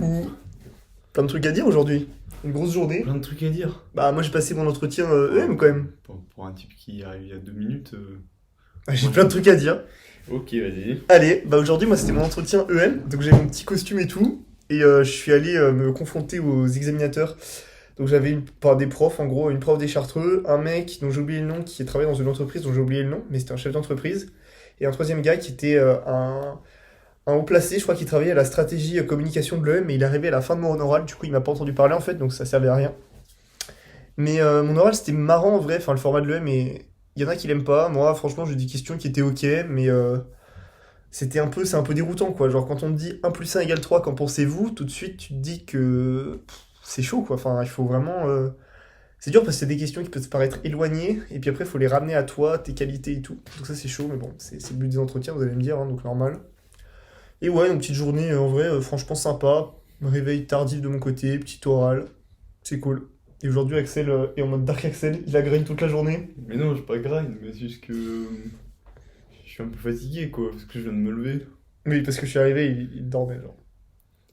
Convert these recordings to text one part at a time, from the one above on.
Coucou. Plein de trucs à dire aujourd'hui. Une grosse journée. Plein de trucs à dire. Bah moi j'ai passé mon entretien EM quand même. Pour un type qui arrive il y a 2 minutes. J'ai Moi, plein de trucs à dire. Ok, vas-y. Allez, bah aujourd'hui moi c'était mon entretien EM, donc j'ai mon petit costume et tout. Et je suis allé me confronter aux examinateurs. Donc j'avais des profs, en gros, une prof des Chartreux, un mec dont j'ai oublié le nom, qui travaillait dans une entreprise dont j'ai oublié le nom, mais c'était un chef d'entreprise. Et un troisième gars qui était un haut placé, je crois qu'il travaillait à la stratégie communication de l'EM, mais il est arrivé à la fin de mon oral, du coup il m'a pas entendu parler en fait, donc ça servait à rien. Mais mon oral c'était marrant en vrai, enfin le format de l'EM, et il y en a qui l'aiment pas. Moi franchement j'ai des questions qui étaient ok, mais c'est un peu déroutant quoi. Genre quand on te dit 1 plus 1 égale 3, qu'en pensez-vous? Tout de suite tu te dis que c'est chaud quoi, enfin il faut vraiment... C'est dur parce que c'est des questions qui peuvent te paraître éloignées, et puis après il faut les ramener à toi, tes qualités et tout. Donc ça c'est chaud, mais bon, c'est le but des entretiens, vous allez me dire, hein, donc normal. Et ouais, une petite journée en vrai, franchement sympa. Réveil tardif de mon côté, petit oral, c'est cool. Et aujourd'hui, Axel est en mode Dark Axel, il a grind toute la journée. Mais non, j'ai pas grind, mais c'est juste que. Je suis un peu fatigué quoi, parce que je viens de me lever. Oui, parce que je suis arrivé, il dormait, genre.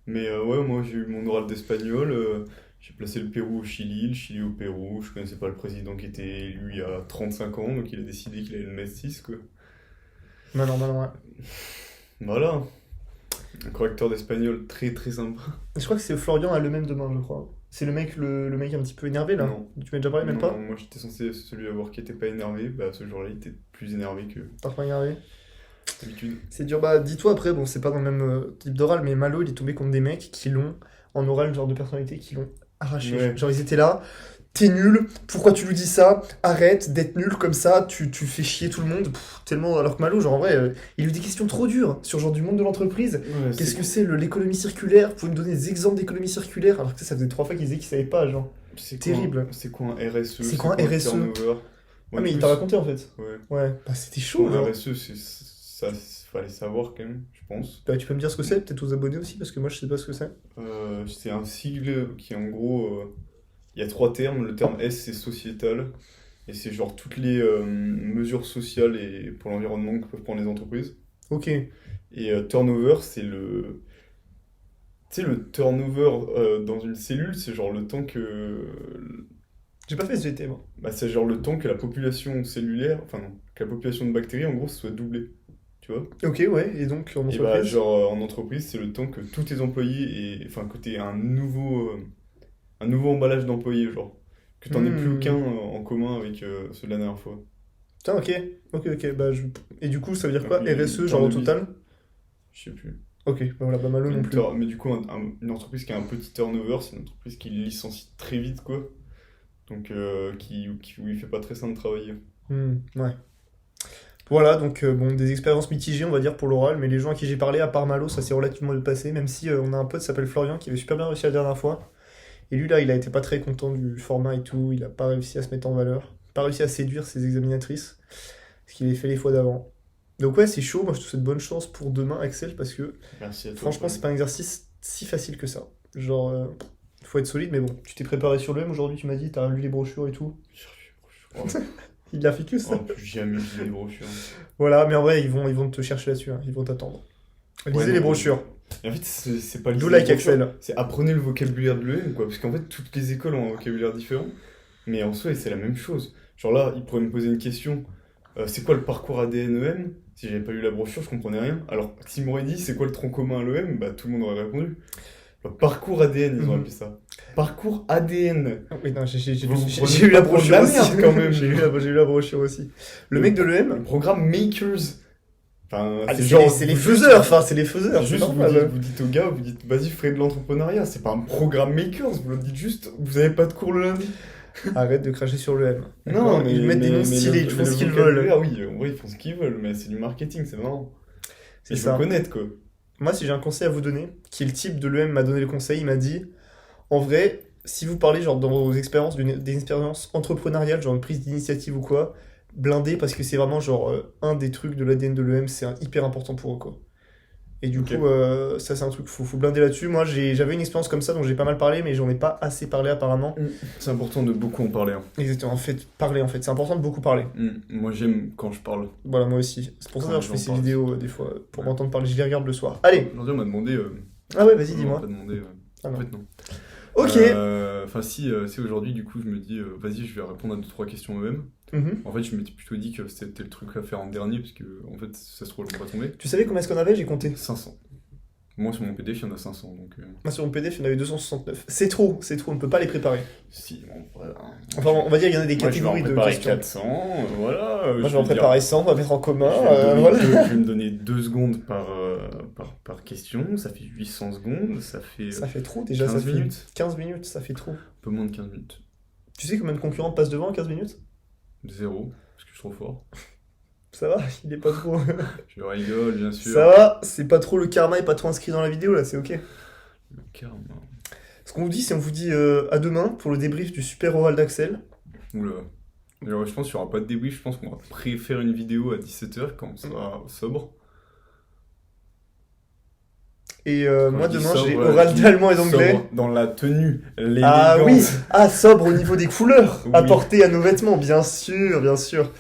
Mais ouais, moi j'ai eu mon oral d'espagnol. J'ai placé le Pérou au Chili, le Chili au Pérou. Je connaissais pas le président qui était élu il y a 35 ans, donc il a décidé qu'il allait le mettre 6 quoi. Maintenant, ouais. Voilà. Un correcteur d'espagnol très très sympa. Je crois que c'est Florian a le même demain, je crois. C'est le mec un petit peu énervé, là. Non. Tu m'as déjà parlé, même Non, pas? moi j'étais censé être celui à voir qui était pas énervé. Bah ce jour-là il était plus énervé que T'as pas énervé? d'habitude. C'est dur, bah dis-toi après, bon, c'est pas dans le même type d'oral, mais Malo, il est tombé contre des mecs qui l'ont, en oral, genre de personnalité, qui l'ont arraché. Ouais. Genre, ils étaient là, t'es nul, pourquoi tu nous dis ça? Arrête d'être nul comme ça, tu fais chier tout le monde. Tellement. Alors que Malo, genre en vrai, il a eu des questions trop dures sur genre du monde de l'entreprise. Ouais, Qu'est-ce que c'est l'économie circulaire? Vous pouvez me donner des exemples d'économie circulaire? Alors que ça faisait 3 fois qu'il disait qu'il savait pas, genre. C'est Terrible. C'est quoi un RSE? C'est quoi un le RSE? turnover? Ah, mais il t'a raconté en fait. Ouais. Ouais, bah c'était chaud, Bon, genre. RSE, ça, fallait savoir quand même, je pense. Bah, tu peux me dire ce que c'est, peut-être aux abonnés aussi, parce que moi je sais pas ce que c'est. C'est un sigle qui en gros, il y a 3 termes. Le terme S c'est sociétal, et c'est genre toutes les mesures sociales et pour l'environnement que peuvent prendre les entreprises. Ok. Et turnover, c'est le... Tu sais, le turnover dans une cellule, c'est genre le temps que... J'ai pas fait ce GT, moi. Bah, c'est genre le temps que la population cellulaire, enfin non, que la population de bactéries en gros soit doublée, tu vois? Ok, ouais, et donc en Et bah entreprise? genre en entreprise, c'est le temps que tous tes employés enfin que t'aies un nouveau emballage d'employés, genre. Que t'en aies plus Hmm. aucun en commun avec ceux de la dernière fois. Putain, ok, bah Et du coup, ça veut dire quoi? Donc, RSE, une genre au turnover, total? je sais plus. Ok, bah voilà, bah Malo non plus. Mais du coup, une entreprise qui a un petit turnover, c'est une entreprise qui licencie très vite, quoi. Donc, où il fait pas très simple de travailler. Ouais. Voilà, donc bon, des expériences mitigées, on va dire, pour l'oral, mais les gens à qui j'ai parlé, à part Malo, ça s'est relativement bien passé, même si on a un pote qui s'appelle Florian, qui avait super bien réussi la dernière fois. Et lui, là, il a été pas très content du format et tout, il a pas réussi à se mettre en valeur, pas réussi à séduire ses examinatrices, ce qu'il avait fait les fois d'avant. Donc ouais, c'est chaud, moi je te souhaite bonne chance pour demain, Axel, parce que Merci à toi. franchement, c'est pas un exercice si facile que ça. Genre, faut être solide, mais bon, tu t'es préparé sur le M aujourd'hui, tu m'as dit, t'as lu les brochures et tout. Il a fait que ça. Oh, plus jamais j'ai les brochures. Voilà, mais en vrai, ils vont te chercher là-dessus, hein, ils vont t'attendre. Lisez Ouais, les non, brochures. Et en fait, c'est pas le Do like Axel. c'est apprenez le vocabulaire de l'EM, quoi. Parce qu'en fait, toutes les écoles ont un vocabulaire différent. Mais en soi, c'est la même chose. Genre là, ils pourraient me poser une question. C'est quoi le parcours ADN EM? Si j'avais pas lu la brochure, je comprenais rien. Alors, s'ils m'auraient dit c'est quoi le tronc commun à l'EM, bah tout le monde aurait répondu. Le parcours ADN, ils ont Mhm. appelé ça. Parcours ADN. Oui, non, j'ai Vous j'ai eu la prenez pas pour de brochure la aussi. merde, quand même. J'ai eu la brochure aussi. Le mec de Le l'EM, programme Makers. Enfin, c'est les faiseurs, enfin, c'est les faiseurs, c'est Juste, normal. vous dites au gars, vous dites, vas-y, ferai de l'entrepreneuriat. C'est pas un programme Makers, vous le dites juste, vous avez pas de cours le lundi. Arrête de cracher sur l'EM. Non, ils mettent des noms stylés, ils font ce qu'ils veulent. Oui, en vrai, ils font ce qu'ils veulent, mais c'est du marketing, c'est marrant. C'est Il faut ça. connaître, quoi. Moi, si j'ai un conseil à vous donner, qui est le type de l'EM m'a donné le conseil, il m'a dit, en vrai, si vous parlez genre dans vos expériences, des expériences entrepreneuriales, genre une prise d'initiative ou quoi, blindez parce que c'est vraiment genre un des trucs de l'ADN de l'EM, c'est hyper important pour eux quoi. Et du Ok. coup, ça c'est un truc, faut blinder là-dessus. Moi, j'avais une expérience comme ça dont j'ai pas mal parlé, mais j'en ai pas assez parlé apparemment. C'est important de beaucoup en parler. Hein. Exactement, en fait, parler en fait, c'est important de beaucoup parler. Moi, j'aime quand je parle. Voilà, moi aussi. C'est pour ça Quand que je fais j'en ces parle. vidéos des fois, pour Ouais. m'entendre parler, je les regarde le soir. Allez, Aujourd'hui, on m'a demandé. ah ouais, vas-y, On dis-moi. m'a pas demandé. Ah En non. fait, non. Ok. Enfin, si aujourd'hui, du coup, je me dis, vas-y, je vais répondre à 2-3 questions EM. Mhm. En fait, je m'étais plutôt dit que c'était le truc à faire en dernier, parce que, en fait, ça se trouve, on va tomber. Tu savais combien est-ce qu'on avait? J'ai compté. 500. Moi, sur mon PDF, il y en a 500, donc... Moi, sur mon PDF, il y en avait 269. C'est trop, on ne peut pas les préparer. Si, bon, voilà. Enfin, on va dire qu'il y en a des Moi, je vais en catégories de préparer questions. 400, voilà. Moi, je vais en préparer 100, on va mettre en commun. Je vais me donner 2 secondes par question, ça fait 800 secondes, ça fait Ça fait trop déjà, 15 ça fait minutes. 15 minutes, ça fait trop. Un peu moins de 15 minutes. Tu sais combien de concurrents passent devant en 15 minutes? 0, parce que je suis trop fort. Ça va, il est pas trop. Je rigole, bien sûr. Ça va, c'est pas trop le karma est pas trop inscrit dans la vidéo là, c'est ok. Le karma. Ce qu'on vous dit, c'est on vous dit à demain pour le débrief du super oral d'Axel. Oula. Alors, je pense qu'il n'y aura pas de débrief, je pense qu'on va préférer une vidéo à 17h quand on sera sobre. Et Quand moi je dis demain sobre, j'ai oral je dis d'allemand et d'anglais. sobre dans la tenue, Ah oui, l'élégance. sobre au niveau des couleurs Oui. apportées à nos vêtements, bien sûr, bien sûr.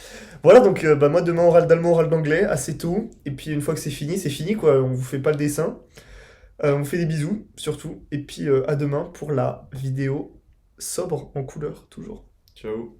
Voilà, donc moi demain oral d'allemand, oral d'anglais, assez tôt. Et puis une fois que c'est fini quoi, on vous fait pas le dessin. On vous fait des bisous, surtout. Et puis à demain pour la vidéo sobre en couleur, toujours. Ciao.